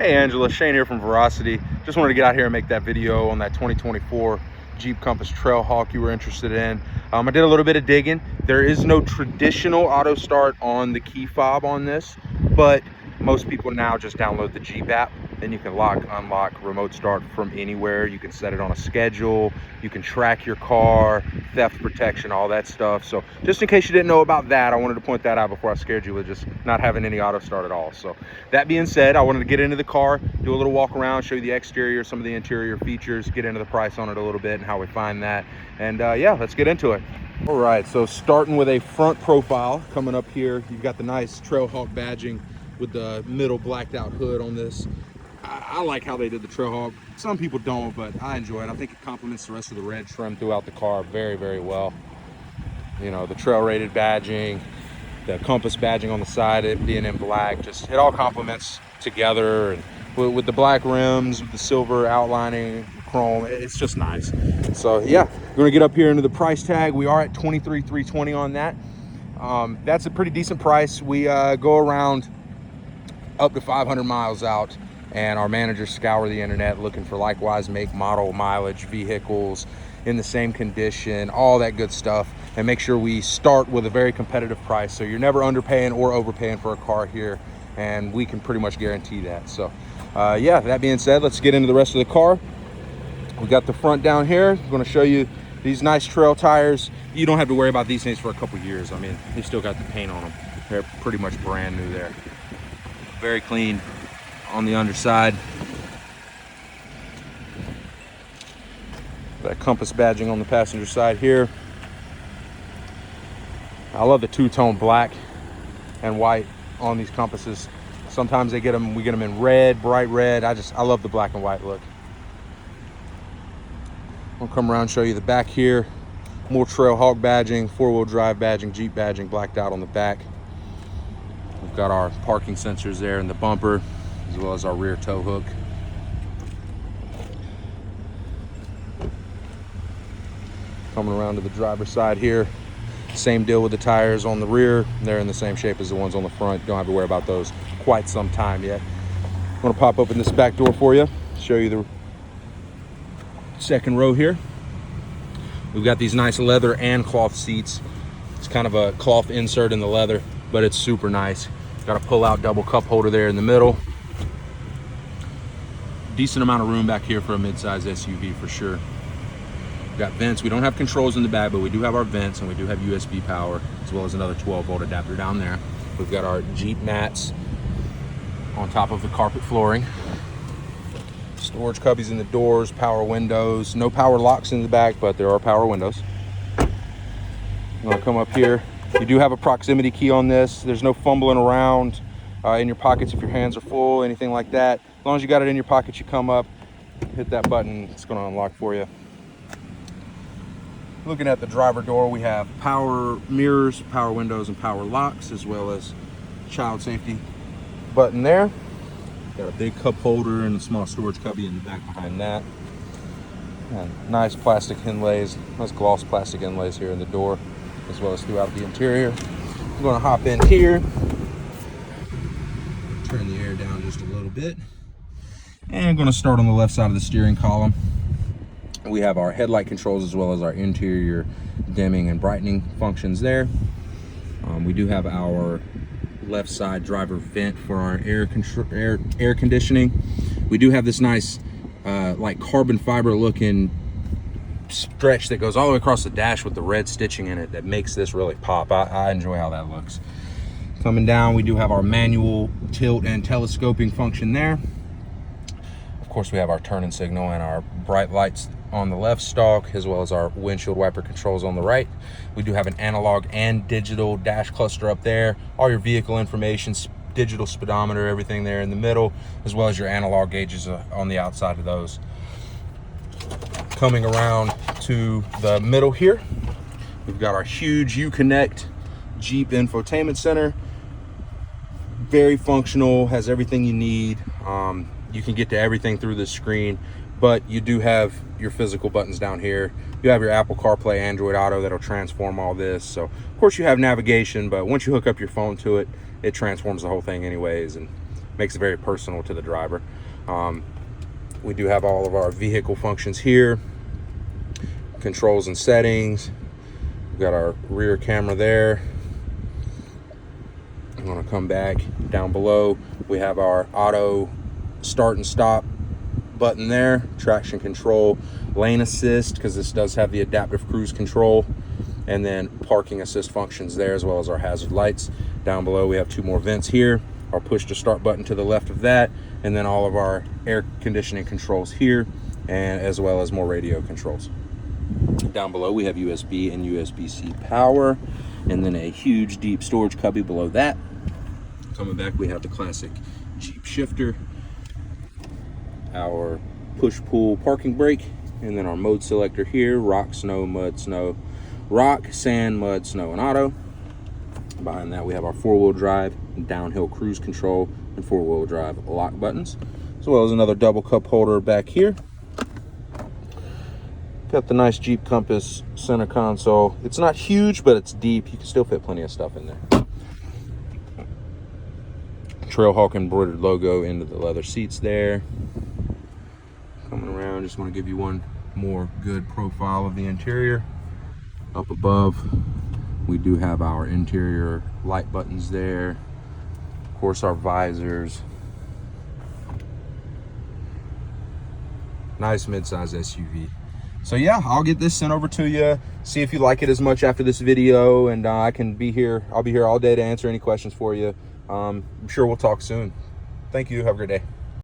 Hey Angela, Shane here from Verocity. Just wanted to get out here and make that video on that 2024 Jeep Compass Trailhawk you were interested in. I did a little bit of digging. There is no traditional auto start on the key fob on this, but most people now just download the Jeep app. Then you can lock, unlock, remote start from anywhere. You can set it on a schedule. You can track your car, theft protection, all that stuff. So just in case you didn't know about that, I wanted to point that out before I scared you with just not having any auto start at all. So that being said, I wanted to get into the car, do a little walk around, show you the exterior, some of the interior features, get into the price on it a little bit and how we find that. And yeah, let's get into it. All right, so starting with a front profile, coming up here, you've got the nice Trailhawk badging with the middle blacked out hood on this. I like how they did the Trailhawk. Some people don't, but I enjoy it. I think it complements the rest of the red trim throughout the car very, very well. You know, the trail rated badging, the Compass badging on the side, it being in black, just it all complements together. And with the black rims, with the silver outlining, chrome, it's just nice. So yeah, we're gonna get up here into the price tag. We are at $23,320 on that. That's a pretty decent price. We go around up to 500 miles out, and our managers scour the internet looking for likewise make, model, mileage, vehicles in the same condition, all that good stuff, and make sure we start with a very competitive price. So you're never underpaying or overpaying for a car here, and we can pretty much guarantee that. So yeah, that being said, let's get into the rest of the car. We got the front down here. I'm going to show you these nice trail tires. You don't have to worry about these things for a couple years. I mean, they still got the paint on them. They're pretty much brand new there. Very clean on the underside. That Compass badging on the passenger side here. I love the two-tone black and white on these Compasses. Sometimes we get them in red, bright red. I love the black and white look. I'll come around and show you the back here. More Trailhawk badging, four-wheel drive badging, Jeep badging blacked out on the back. We've got our parking sensors there in the bumper, as well as our rear tow hook. Coming around to the driver's side here, same deal with the tires on the rear. They're in the same shape as the ones on the front. Don't have to worry about those quite some time yet. I'm gonna pop open this back door for you, show you the second row here. We've got these nice leather and cloth seats. It's kind of a cloth insert in the leather, but it's super nice. Got a pull-out double cup holder there in the middle. Decent amount of room back here for a mid-size SUV for sure. We've got vents. We don't have controls in the back, but we do have our vents, and we do have USB power, as well as another 12-volt adapter down there. We've got our Jeep mats on top of the carpet flooring. Storage cubbies in the doors, power windows. No power locks in the back, but there are power windows. I'm gonna come up here. You do have a proximity key on this. There's no fumbling around in your pockets if your hands are full, anything like that. As long as you got it in your pocket, you come up, hit that button, it's gonna unlock for you. Looking at the driver door, we have power mirrors, power windows, and power locks, as well as child safety button there. Got a big cup holder and a small storage cubby in the back behind that. And nice plastic inlays, nice gloss plastic inlays here in the door, as well as throughout the interior. I'm gonna hop in here, turn the air down just a little bit, and I'm gonna start on the left side of the steering column. We have our headlight controls as well as our interior dimming and brightening functions there. We do have our left side driver vent for our air conditioning. We do have this nice like carbon fiber looking stretch that goes all the way across the dash with the red stitching in it that makes this really pop. I enjoy how that looks. Coming down, we do have our manual tilt and telescoping function there. Of course, we have our turning signal and our bright lights on the left stalk, as well as our windshield wiper controls on the right. We do have an analog and digital dash cluster up there. All your vehicle information, digital speedometer, everything there in the middle, as well as your analog gauges on the outside of those. Coming around to the middle here, we've got our huge Uconnect Jeep infotainment center. Very functional, has everything you need. You can get to everything through this screen, but you do have your physical buttons down here. You have your Apple CarPlay, Android Auto that'll transform all this. So of course you have navigation, but once you hook up your phone to it, it transforms the whole thing anyways and makes it very personal to the driver. We do have all of our vehicle functions here, controls and settings. We've got our rear camera there. I'm gonna come back down below. We have our auto start and stop button there, traction control, lane assist, because this does have the adaptive cruise control, and then parking assist functions there, as well as our hazard lights. Down below we have 2 more vents here, our push to start button to the left of that, and then all of our air conditioning controls here, and as well as more radio controls. Down below we have USB and USB-C power, and then a huge deep storage cubby below that. Coming back, we have the classic Jeep shifter, our push-pull parking brake, and then our mode selector here: rock, snow, mud, snow, rock, sand, mud, snow, and auto. Behind that we have our 4-wheel drive and downhill cruise control and 4-wheel drive lock buttons, as well as another double cup holder back here. Got the nice Jeep Compass center console. It's not huge, but it's deep. You can still fit plenty of stuff in there. Trailhawk embroidered logo into the leather seats there. Coming around, just want to give you one more good profile of the interior. Up above, we do have our interior light buttons there. Of course, our visors. Nice mid-size SUV. So yeah, I'll get this sent over to you. See if you like it as much after this video, and I'll be here all day to answer any questions for you. I'm sure we'll talk soon. Thank you. Have a great day.